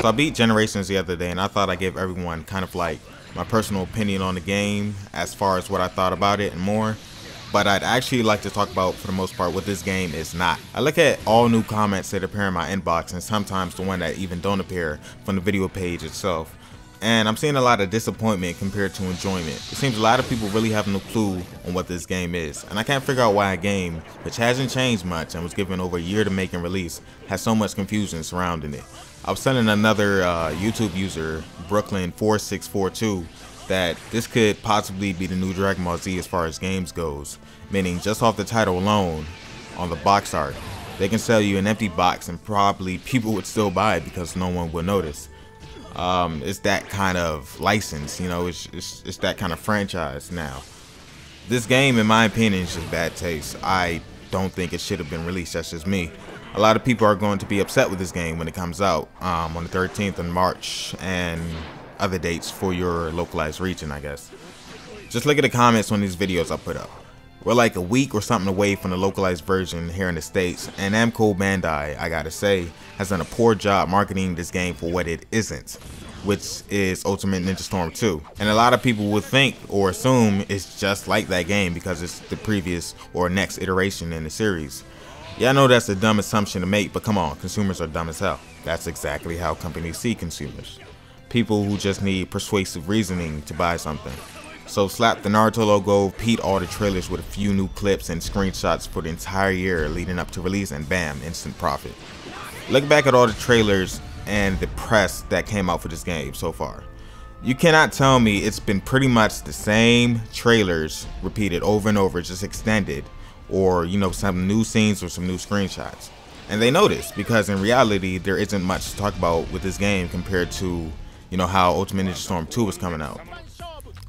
So I beat Generations the other day, and I thought I'd give everyone kind of like my personal opinion on the game as far as what I thought about it and more. But I'd actually like to talk about, for the most part, what this game is not. I look at all new comments that appear in my inbox, and sometimes the one that even don't appear from the video page itself. And I'm seeing a lot of disappointment compared to enjoyment. It seems a lot of people really have no clue on what this game is. And I can't figure out why a game, which hasn't changed much and was given over a year to make and release, has so much confusion surrounding it. I was telling another YouTube user, Brooklyn4642, that this could possibly be the new Dragon Ball Z as far as games goes, meaning just off the title alone, on the box art, they can sell you an empty box and probably people would still buy it because no one will notice. It's that kind of license, you know, it's that kind of franchise now. This game, in my opinion, is just bad taste. I don't think it should have been released, that's just me. A lot of people are going to be upset with this game when it comes out on the 13th of March and other dates for your localized region, I guess. Just look at the comments on these videos I put up. We're like a week or something away from the localized version here in the States, and Namco Bandai, I gotta say, has done a poor job marketing this game for what it isn't, which is Ultimate Ninja Storm 2. And a lot of people would think or assume it's just like that game because it's the previous or next iteration in the series. Yeah, I know that's a dumb assumption to make, but come on, consumers are dumb as hell. That's exactly how companies see consumers. People who just need persuasive reasoning to buy something. So slap the Naruto logo, repeat all the trailers with a few new clips and screenshots for the entire year leading up to release, and bam, instant profit. Look back at all the trailers and the press that came out for this game so far. You cannot tell me it's been pretty much the same trailers repeated over and over, just extended, or you know, some new scenes or some new screenshots. And they know this because in reality there isn't much to talk about with this game compared to, you know, how Ultimate Ninja Storm 2 was coming out.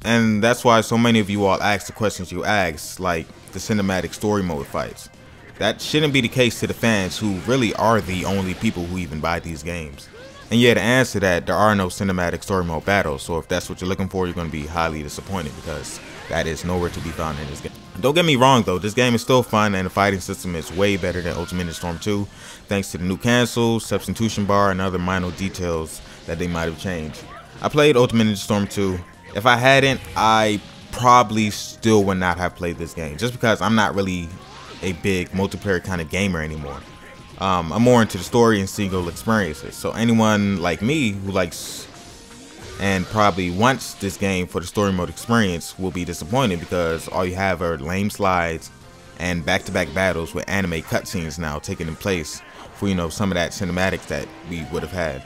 And that's why so many of you all ask the questions you ask, like the cinematic story mode fights. That shouldn't be the case to the fans, who really are the only people who even buy these games. And yet to answer that, there are no cinematic story mode battles, so if that's what you're looking for, you're going to be highly disappointed because that is nowhere to be found in this game. Don't get me wrong though, this game is still fun and the fighting system is way better than Ultimate Ninja Storm 2, thanks to the new cancels, substitution bar, and other minor details that they might have changed. I played Ultimate Ninja Storm 2. If I hadn't, I probably still would not have played this game, just because I'm not really a big multiplayer kind of gamer anymore. I'm more into the story and single experiences. So anyone like me who likes and probably wants this game for the story mode experience will be disappointed because all you have are lame slides and back-to-back battles with anime cutscenes now taking in place for, you know, some of that cinematics that we would have had.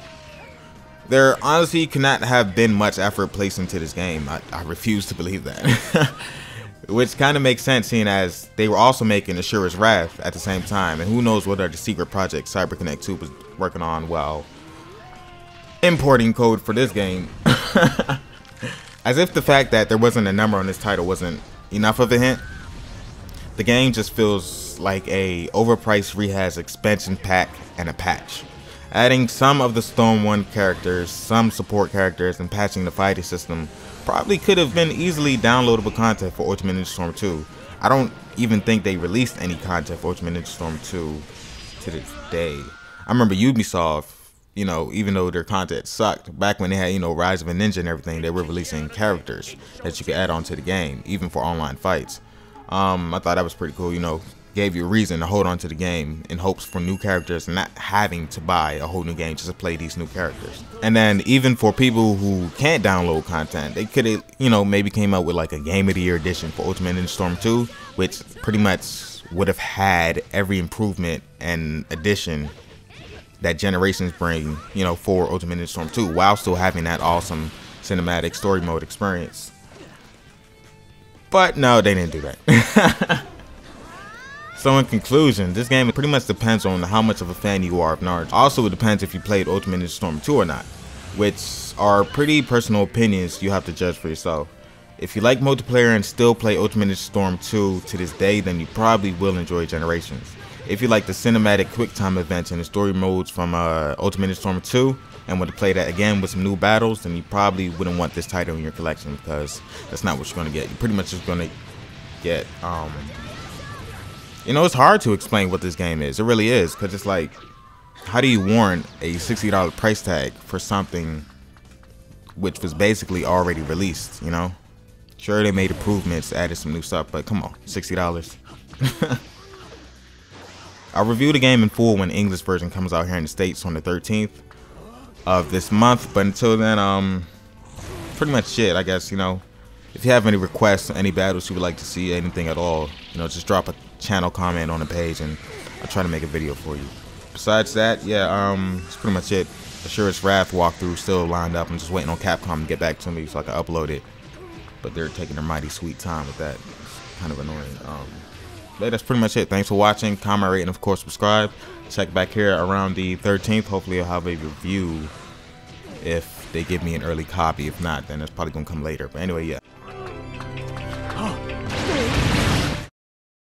There honestly cannot have been much effort placed into this game. I refuse to believe that. Which kind of makes sense, seeing as they were also making Asura's Wrath at the same time, and who knows what other secret project CyberConnect 2 was working on while importing code for this game. As if the fact that there wasn't a number on this title wasn't enough of a hint. The game just feels like a overpriced rehash expansion pack and a patch. Adding some of the Storm 1 characters, some support characters, and patching the fighting system probably could have been easily downloadable content for Ultimate Ninja Storm 2. I don't even think they released any content for Ultimate Ninja Storm 2 to this day. I remember Ubisoft, you know, even though their content sucked, back when they had, you know, Rise of a Ninja and everything, they were releasing characters that you could add on to the game, even for online fights. I thought that was pretty cool, you know. Gave you a reason to hold on to the game in hopes for new characters and not having to buy a whole new game just to play these new characters. And then even for people who can't download content, they could have, you know, maybe came out with like a Game of the Year edition for Ultimate Ninja Storm 2, which pretty much would have had every improvement and addition that Generations bring, you know, for Ultimate Ninja Storm 2, while still having that awesome cinematic story mode experience. But no, they didn't do that. So in conclusion, this game pretty much depends on how much of a fan you are of Naruto. Also, it depends if you played Ultimate Ninja Storm 2 or not, which are pretty personal opinions you have to judge for yourself. If you like multiplayer and still play Ultimate Ninja Storm 2 to this day, then you probably will enjoy Generations. If you like the cinematic quick time events and the story modes from Ultimate Ninja Storm 2 and want to play that again with some new battles, then you probably wouldn't want this title in your collection because that's not what you're going to get. You're pretty much just going to get you know, it's hard to explain what this game is. It really is, because it's like, how do you warrant a $60 price tag for something which was basically already released, you know? Sure, they made improvements, added some new stuff, but come on, $60. I'll review the game in full when the English version comes out here in the States on the 13th of this month, but until then, pretty much it, I guess, you know. If you have any requests, any battles you would like to see, anything at all, you know, just drop a channel comment on the page and I'll try to make a video for you. Besides that, yeah, that's pretty much it. Asura's Wrath walkthrough still lined up. I'm just waiting on Capcom to get back to me so I can upload it. But they're taking their mighty sweet time with that. It's kind of annoying. But that's pretty much it. Thanks for watching. Comment, rate, and of course subscribe. Check back here around the 13th. Hopefully I'll have a review if they give me an early copy. If not, then it's probably gonna come later. But anyway, yeah.